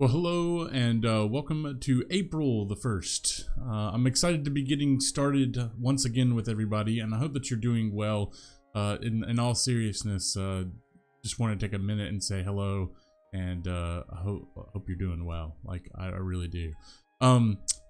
Well, hello and welcome to April the 1st. I'm excited to be getting started once again with everybody, and I hope that you're doing well. In all seriousness, just want to take a minute and say hello, and I hope you're doing well. Like I really do.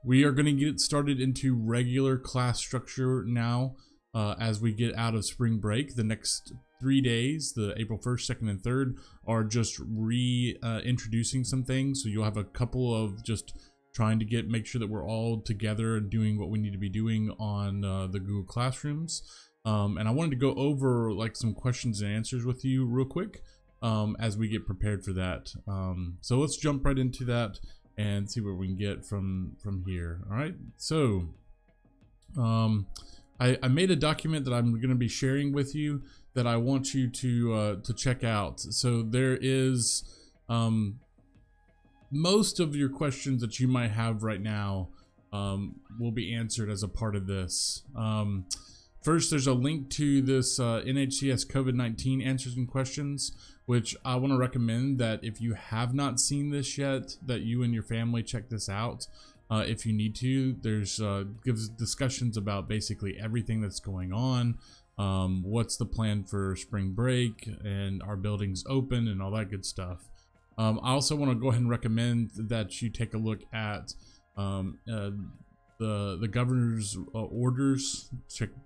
We are going to get started into regular class structure now as we get out of spring break. The next 3 days, the April 1st, 2nd, and 3rd, are just reintroducing some things. So you'll have a couple of just trying to make sure that we're all together and doing what we need to be doing on the Google Classrooms. And I wanted to go over like some questions and answers with you real quick as we get prepared for that. So let's jump right into that and see what we can get from here. All right. So I made a document that I'm going to be sharing with you that I want you to check out. So there is most of your questions that you might have right now will be answered as a part of this. First, there's a link to this NHCS COVID-19 answers and questions, which I want to recommend that if you have not seen this yet, that you and your family check this out. If you need to, there's gives discussions about basically everything that's going on. What's the plan for spring break and our buildings open and all that good stuff. I also want to go ahead and recommend that you take a look at the governor's orders.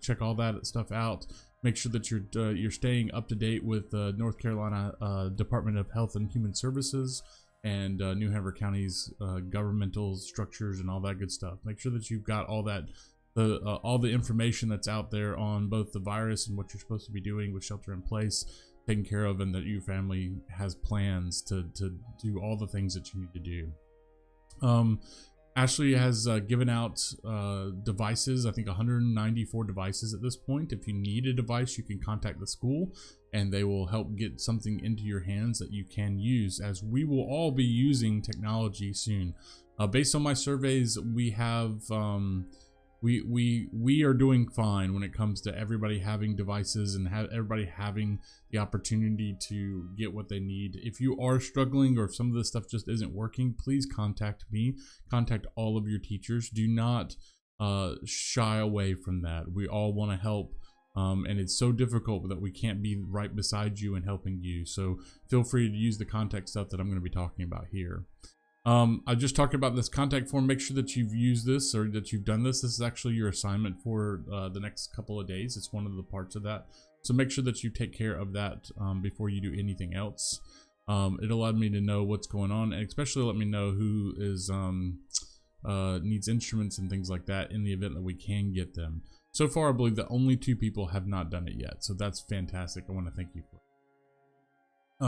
Check all that stuff out. Make sure that you're staying up to date with North Carolina Department of Health and Human Services and New Hanover County's governmental structures and all that good stuff. Make sure that you've got all that, all the information that's out there on both the virus and what you're supposed to be doing with shelter in place, taken care of, and that your family has plans to do all the things that you need to do. Ashley has given out devices, I think 194 devices at this point. If you need a device, you can contact the school and they will help get something into your hands that you can use, as we will all be using technology soon. Based on my surveys, we have we are doing fine when it comes to everybody having devices and everybody having the opportunity to get what they need. If you are struggling or if some of this stuff just isn't working, please contact me. Contact all of your teachers. Do not shy away from that. We all want to help. And it's so difficult that we can't be right beside you and helping you. So feel free to use the contact stuff that I'm going to be talking about here. I just talked about this contact form. Make sure that you've used this or that you've done this. This is actually your assignment for the next couple of days. It's one of the parts of that. So make sure that you take care of that before you do anything else. It allowed me to know what's going on, and especially let me know who is needs instruments and things like that in the event that we can get them. So far, I believe that only 2 people have not done it yet. So that's fantastic. I want to thank you for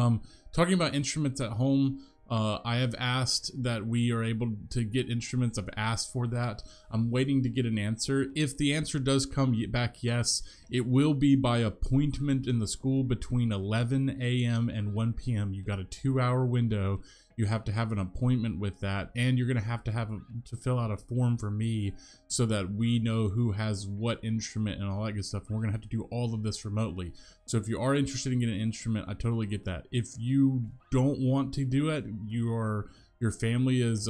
it. Talking about instruments at home, I have asked that we are able to get instruments. I've asked for that. I'm waiting to get an answer. If the answer does come back yes, it will be by appointment in the school between 11 a.m. and 1 p.m. You got a 2-hour window. You have to have an appointment with that, and you're going to have to fill out a form for me so that we know who has what instrument and all that good stuff. And we're going to have to do all of this remotely. So if you are interested in getting an instrument, I totally get that. If you don't want to do it, your family is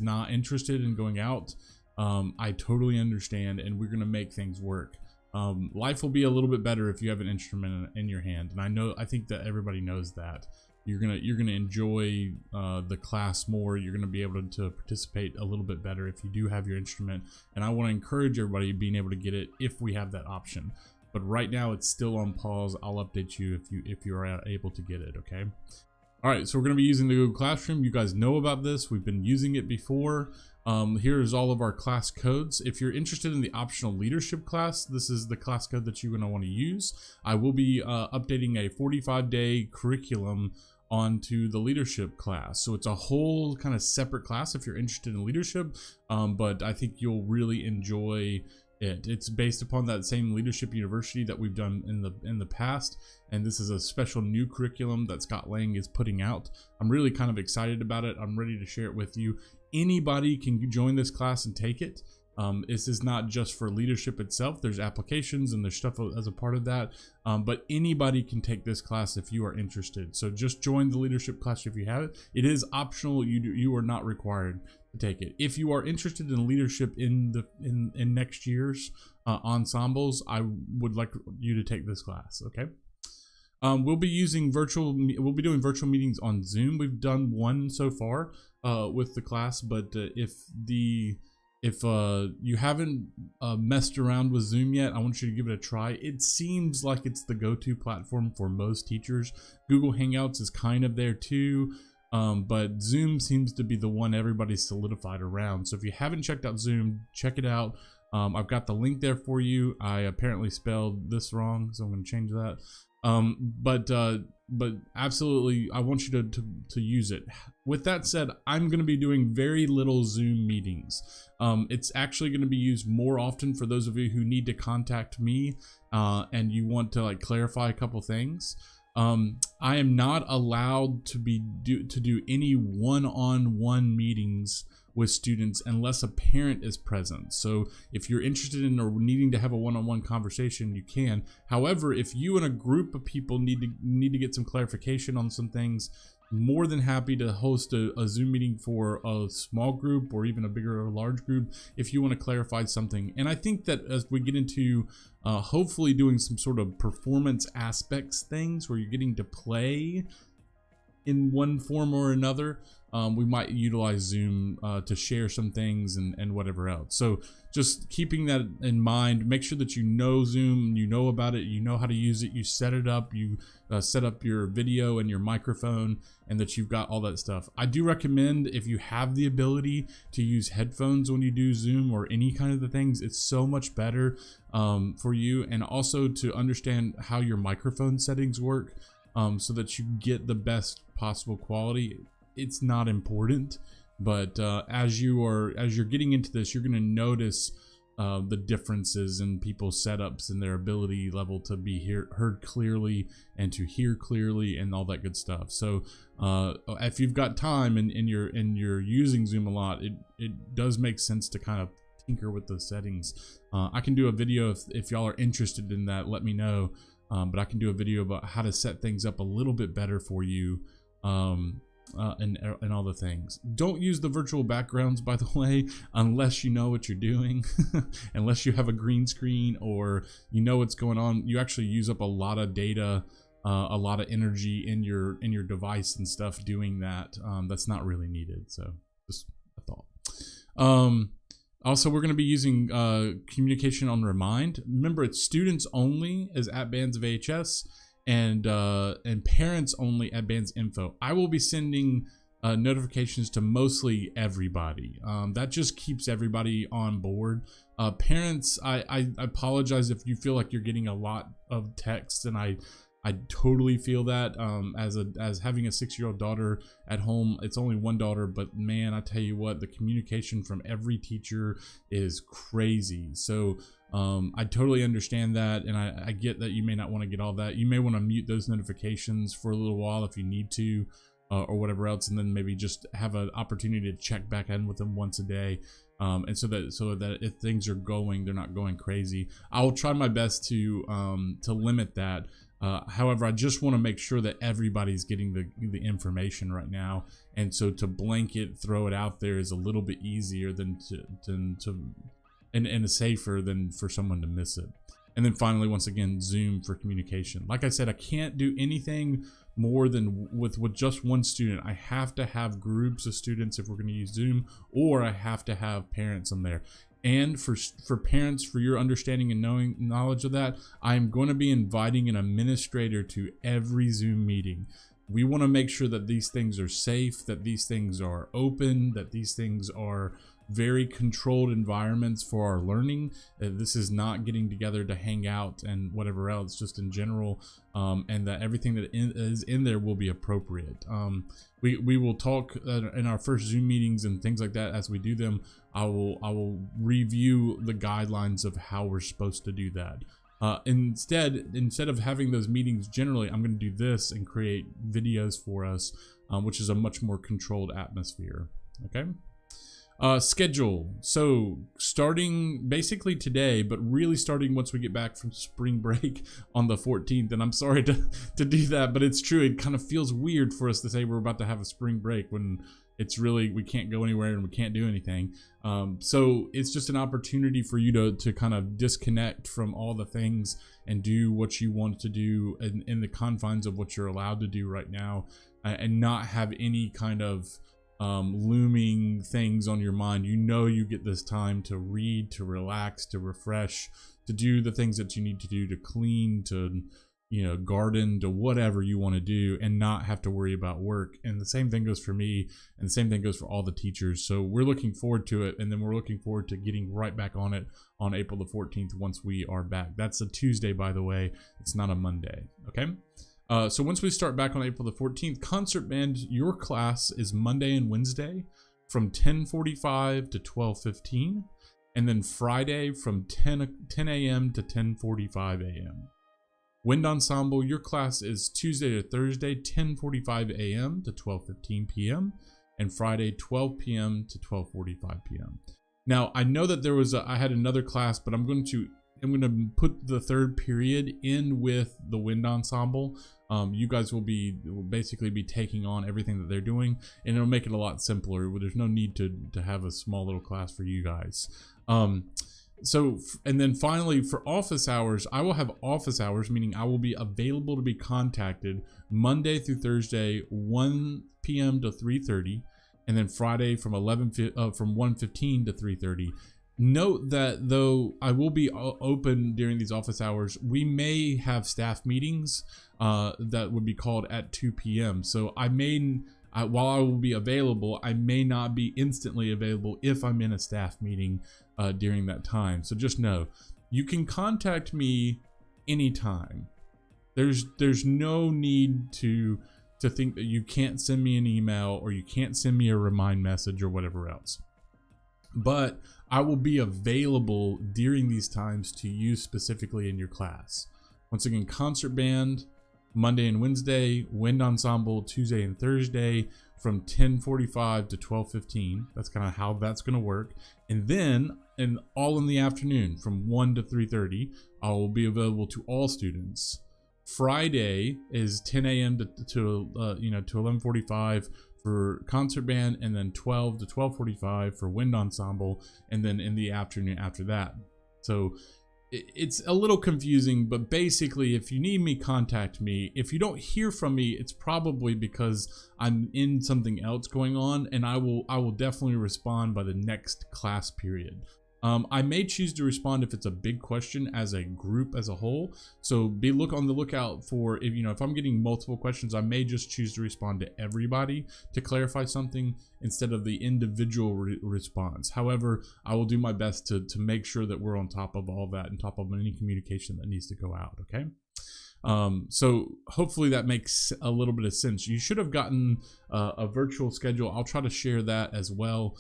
not interested in going out, I totally understand, and we're going to make things work. Life will be a little bit better if you have an instrument in your hand, and I think that everybody knows that. You're gonna enjoy the class more. You're gonna be able to participate a little bit better if you do have your instrument. And I want to encourage everybody being able to get it if we have that option. But right now it's still on pause. I'll update you if you are able to get it. Okay. All right. So we're gonna be using the Google Classroom. You guys know about this. We've been using it before. Here's all of our class codes. If you're interested in the optional leadership class, this is the class code that you're gonna want to use. I will be updating a 45-day curriculum onto the leadership class. So it's a whole kind of separate class if you're interested in leadership, but I think you'll really enjoy it. It's based upon that same Leadership University that we've done in the past, and this is a special new curriculum that Scott Lang is putting out. I'm really kind of excited about it. I'm ready to share it with you. Anybody can join this class and take it. This is not just for leadership itself. There's applications and there's stuff as a part of that. But anybody can take this class if you are interested. So just join the leadership class if you have it. It is optional. You are not required to take it. If you are interested in leadership in next year's ensembles, I would like you to take this class. Okay. We'll be doing virtual meetings on Zoom. We've done one so far with the class, but if you haven't messed around with Zoom yet, I want you to give it a try. It seems like it's the go-to platform for most teachers. Google Hangouts is kind of there too, but Zoom seems to be the one everybody's solidified around. So if you haven't checked out Zoom, check it out. I've got the link there for you. I apparently spelled this wrong, so I'm going to change that. But absolutely, I want you to use it. With that said, I'm going to be doing very little Zoom meetings. It's actually going to be used more often for those of you who need to contact me, and you want to like clarify a couple things. I am not allowed to do any one-on-one meetings with students unless a parent is present. So if you're interested in or needing to have a one-on-one conversation, you can. However, if you and a group of people need to get some clarification on some things, more than happy to host a Zoom meeting for a small group or even a bigger or large group if you want to clarify something. And I think that as we get into hopefully doing some sort of performance aspects things where you're getting to play in one form or another, we might utilize Zoom to share some things and whatever else. So just keeping that in mind, make sure that you know Zoom, you know about it, you know how to use it, you set it up, you set up your video and your microphone, and that you've got all that stuff. I do recommend, if you have the ability to use headphones when you do Zoom or any kind of the things, it's so much better for you, and also to understand how your microphone settings work so that you get the best possible quality. It's not important, but as you're getting into this, you're going to notice the differences in people's setups and their ability level to be heard clearly and to hear clearly and all that good stuff. So if you've got time and you're using Zoom a lot, it does make sense to kind of tinker with the settings. I can do a video if y'all are interested in that. Let me know. But I can do a video about how to set things up a little bit better for you. And all the things. Don't use the virtual backgrounds, by the way, unless you know what you're doing. Unless you have a green screen or you know what's going on. You actually use up a lot of data, a lot of energy in your device and stuff doing that. That's not really needed. So just a thought. Also, we're going to be using communication on Remind. Remember, it's students only as at Bands of AHS. And parents only at Bands Info. I will be sending notifications to mostly everybody. That just keeps everybody on board. Parents, I apologize if you feel like you're getting a lot of texts, and I totally feel that. As having a 6-year-old daughter at home, it's only one daughter, but man, I tell you what, the communication from every teacher is crazy. So I totally understand that, and I get that you may not want to get all that. You may want to mute those notifications for a little while if you need to, or whatever else, and then maybe just have an opportunity to check back in with them once a day, and so that if things are going, they're not going crazy. I'll try my best to limit that. However, I just want to make sure that everybody's getting the information right now, and so to blanket throw it out there is a little bit easier than and safer than for someone to miss it. And then finally, once again, Zoom for communication. Like I said, I can't do anything more than with just one student. I have to have groups of students if we're going to use Zoom, or I have to have parents on there. And for parents, for your understanding and knowledge of that, I'm going to be inviting an administrator to every Zoom meeting. We want to make sure that these things are safe, that these things are open, that these things are very controlled environments for our learning. This is not getting together to hang out and whatever else, just in general, and that everything that is in there will be appropriate. We will talk in our first Zoom meetings and things like that as we do them. I will review the guidelines of how we're supposed to do that. Instead of having those meetings generally, I'm going to do this and create videos for us, which is a much more controlled atmosphere. Okay. Schedule. So starting basically today, but really starting once we get back from spring break on the 14th. And I'm sorry to do that, but it's true. It kind of feels weird for us to say we're about to have a spring break when it's really, we can't go anywhere and we can't do anything. So it's just an opportunity for you to kind of disconnect from all the things and do what you want to do in the confines of what you're allowed to do right now, and not have any kind of looming things on your mind. You get this time to read, to relax, to refresh, to do the things that you need to do, to clean, to garden, to whatever you want to do, and not have to worry about work. And the same thing goes for me, and the same thing goes for all the teachers. So we're looking forward to it, and then we're looking forward to getting right back on it on April the 14th once we are back. That's a Tuesday, by the way. It's not a Monday. Okay. So once we start back on April the 14th, concert band, your class is Monday and Wednesday from 10:45 to 12:15, and then Friday from 10 a.m. to 10:45 a.m. Wind ensemble, your class is Tuesday to Thursday, 10:45 a.m. to 12:15 p.m., and Friday 12 p.m. to 12:45 p.m. Now, I know that I had another class, but I'm going to put the third period in with the wind ensemble. You guys will basically be taking on everything that they're doing, and it'll make it a lot simpler. There's no need to have a small little class for you guys. And then finally, for office hours, I will have office hours, meaning I will be available to be contacted Monday through Thursday, 1 p.m. to 3:30, and then Friday from 1:15 to 3:30. Note that though I will be open during these office hours, we may have staff meetings that would be called at 2 p.m. So while I will be available, I may not be instantly available if I'm in a staff meeting during that time. So just know, you can contact me anytime. There's no need to think that you can't send me an email or you can't send me a remind message or whatever else. But I will be available during these times to use specifically in your class. Once again, concert band, Monday and Wednesday, wind ensemble, Tuesday and Thursday from 10:45 to 12:15. That's kind of how that's going to work. And then, all in the afternoon from 1 to 3:30, I will be available to all students. Friday is 10 a.m. to 11:45 for concert band, and then 12 to 12:45 for wind ensemble, and then in the afternoon after that. So it's a little confusing, but basically, if you need me, contact me. If you don't hear from me, it's probably because I'm in something else going on, and I will definitely respond by the next class period. I may choose to respond if it's a big question as a group as a whole. So on the lookout for if I'm getting multiple questions, I may just choose to respond to everybody to clarify something instead of the individual response. However, I will do my best to make sure that we're on top of all that and top of any communication that needs to go out. Okay. So hopefully that makes a little bit of sense. You should have gotten a virtual schedule. I'll try to share that as well.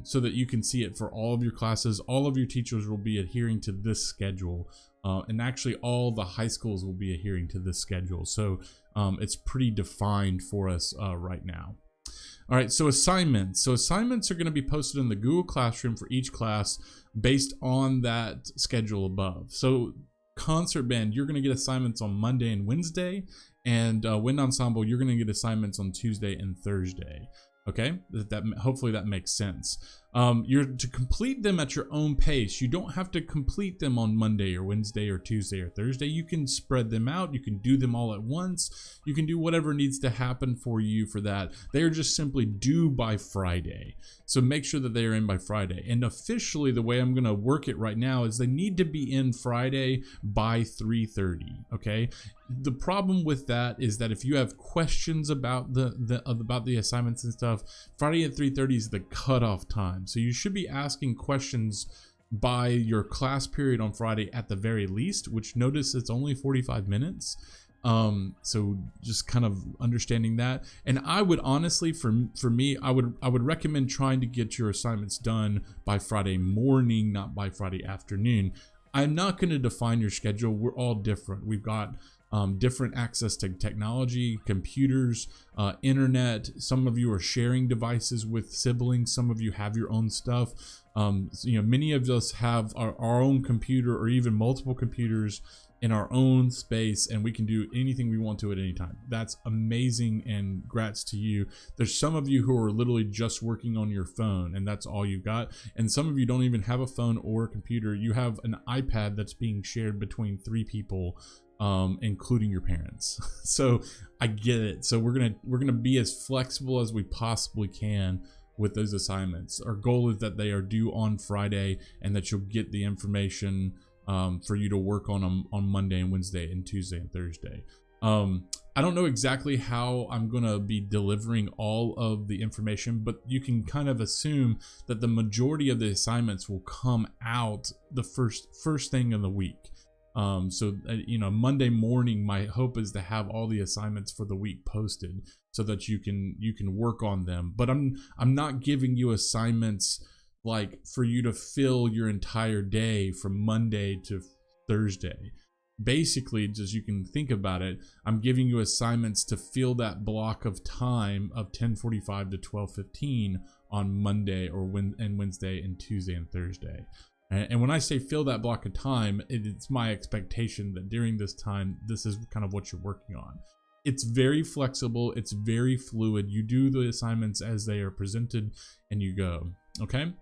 So that you can see it for all of your classes. All of your teachers will be adhering to this schedule, and actually all the high schools will be adhering to this schedule. So it's pretty defined for us right now. All right, so assignments. So assignments are going to be posted in the Google Classroom for each class based on that schedule above. So concert band, you're going to get assignments on Monday and Wednesday, and wind ensemble, you're going to get assignments on Tuesday and Thursday. Okay, hopefully that makes sense. You're to complete them at your own pace. You don't have to complete them on Monday or Wednesday or Tuesday or Thursday. You can spread them out. You can do them all at once. You can do whatever needs to happen for you for that. They are just simply due by Friday. So make sure that they are in by Friday. And officially, the way I'm going to work it right now is they need to be in Friday by 3:30. Okay. The problem with that is that if you have questions about the assignments and stuff, Friday at 3:30 is the cutoff time. So you should be asking questions by your class period on Friday at the very least, which notice it's only 45 minutes. So just kind of understanding that. And I would honestly, for me, I would recommend trying to get your assignments done by Friday morning, not by Friday afternoon. I'm not going to define your schedule. We're all different. We've got different access to technology, computers, internet. Some of you are sharing devices with siblings. Some of you have your own stuff. Many of us have our own computer or even multiple computers in our own space, and we can do anything we want to at any time. That's amazing, and grats to you. There's some of you who are literally just working on your phone and that's all you got, and some of you don't even have a phone or a computer. You have an iPad that's being shared between 3 people, including your parents. So I get it. So we're gonna be as flexible as we possibly can with those assignments. Our goal is that they are due on Friday and that you'll get the information for you to work on them on Monday and Wednesday and Tuesday and Thursday. I don't know exactly how I'm gonna be delivering all of the information, but you can kind of assume that the majority of the assignments will come out the first thing in the week. Monday morning, my hope is to have all the assignments for the week posted so that you can work on them. But I'm not giving you assignments like for you to fill your entire day from Monday to Thursday. Basically, just you can think about it, I'm giving you assignments to fill that block of time of 10:45 to 12:15 on Monday and Wednesday and Tuesday and Thursday. And when I say fill that block of time, it's my expectation that during this time, this is kind of what you're working on. It's very flexible. It's very fluid. You do the assignments as they are presented and you go. Okay.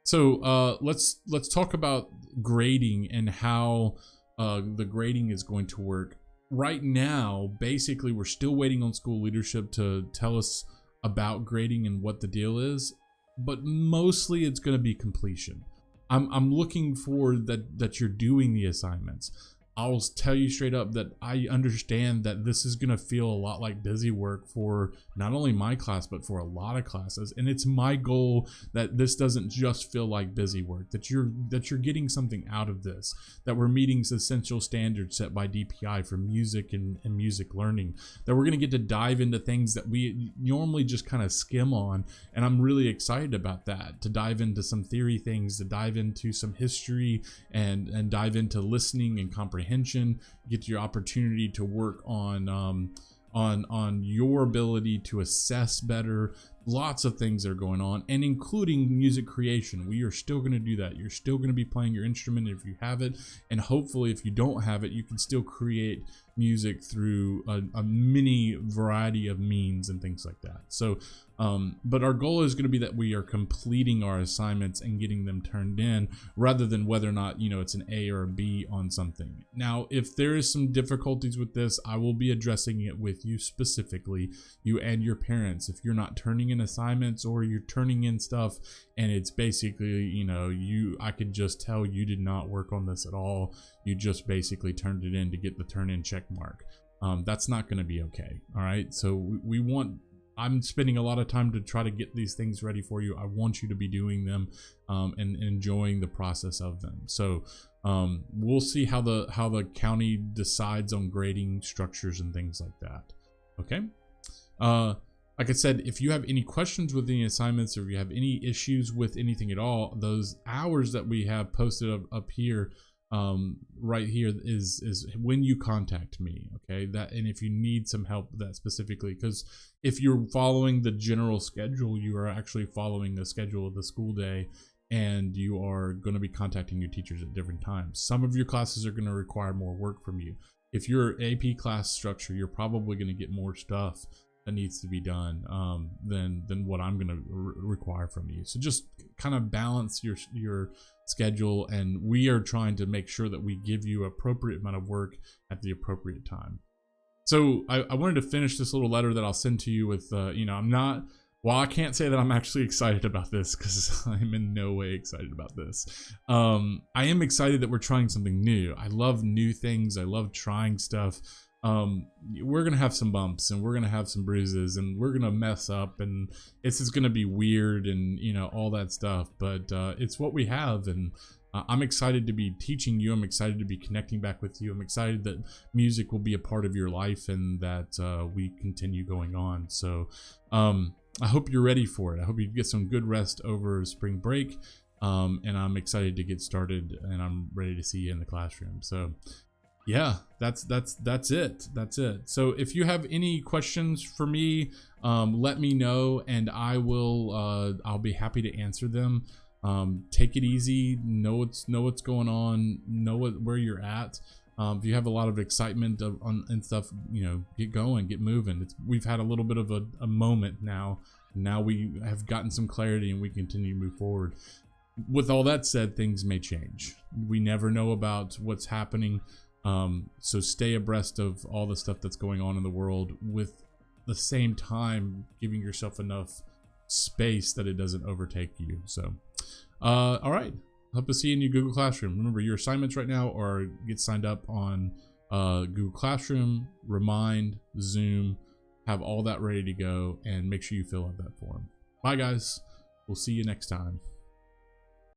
So let's talk about grading and how the grading is going to work. Right now, basically, we're still waiting on school leadership to tell us about grading and what the deal is, but mostly it's going to be completion. I'm looking for that you're doing the assignments. I'll tell you straight up that I understand that this is going to feel a lot like busy work for not only my class, but for a lot of classes. And it's my goal that this doesn't just feel like busy work, that you're getting something out of this, that we're meeting essential standards set by DPI for music and music learning, that we're going to get to dive into things that we normally just kind of skim on. And I'm really excited about that, to dive into some theory things, to dive into some history and dive into listening and comprehension. Get your opportunity to work on your ability to assess better. Lots of things are going on, and including music creation. We are still going to do that. You're still going to be playing your instrument if you have it, and hopefully if you don't have it, you can still create music through a mini variety of means and things like that. So but our goal is going to be that we are completing our assignments and getting them turned in, rather than whether or not it's an A or a B on something. Now, if there is some difficulties with this, I will be addressing it with you specifically, you and your parents. If you're not turning in assignments or you're turning in stuff and it's basically I could just tell you did not work on this at all, you just basically turned it in to get the turn in check mark, that's not going to be okay. All right, so I'm spending a lot of time to try to get these things ready for you. I want you to be doing them and enjoying the process of them. So we'll see how the county decides on grading structures and things like that. Okay. Like I said, if you have any questions with any assignments, or if you have any issues with anything at all, those hours that we have posted up here, right here is when you contact me. Okay, and if you need some help with that specifically, because if you're following the general schedule, you are actually following the schedule of the school day, and you are going to be contacting your teachers at different times. Some of your classes are going to require more work from you. If you're AP class structure, you're probably going to get more stuff that needs to be done than what I'm going to require from you. So just kind of balance your schedule, and we are trying to make sure that we give you appropriate amount of work at the appropriate time. So I wanted to finish this little letter that I'll send to you with, I can't say that I'm actually excited about this, because I'm in no way excited about this. I am excited that we're trying something new. I love new things. I love trying stuff. We're gonna have some bumps, and we're gonna have some bruises, and we're gonna mess up, and this is gonna be weird, and all that stuff, but it's what we have. And I'm excited to be teaching you. I'm excited to be connecting back with you. I'm excited that music will be a part of your life, and that we continue going on. So I hope you're ready for it. I hope you get some good rest over spring break, and I'm excited to get started, and I'm ready to see you in the classroom. So Yeah, that's it. That's it. So if you have any questions for me, let me know, and I'll be happy to answer them. Take it easy. Know what's going on. Know where you're at. If you have a lot of excitement and stuff, get going, get moving. We've had a little bit of a moment now. Now we have gotten some clarity, and we continue to move forward. With all that said, things may change. We never know about what's happening. So stay abreast of all the stuff that's going on in the world, with the same time giving yourself enough space that it doesn't overtake you. So, all right. Hope to see you in your Google Classroom. Remember, your assignments right now are get signed up on Google Classroom, Remind, Zoom, have all that ready to go, and make sure you fill out that form. Bye, guys. We'll see you next time.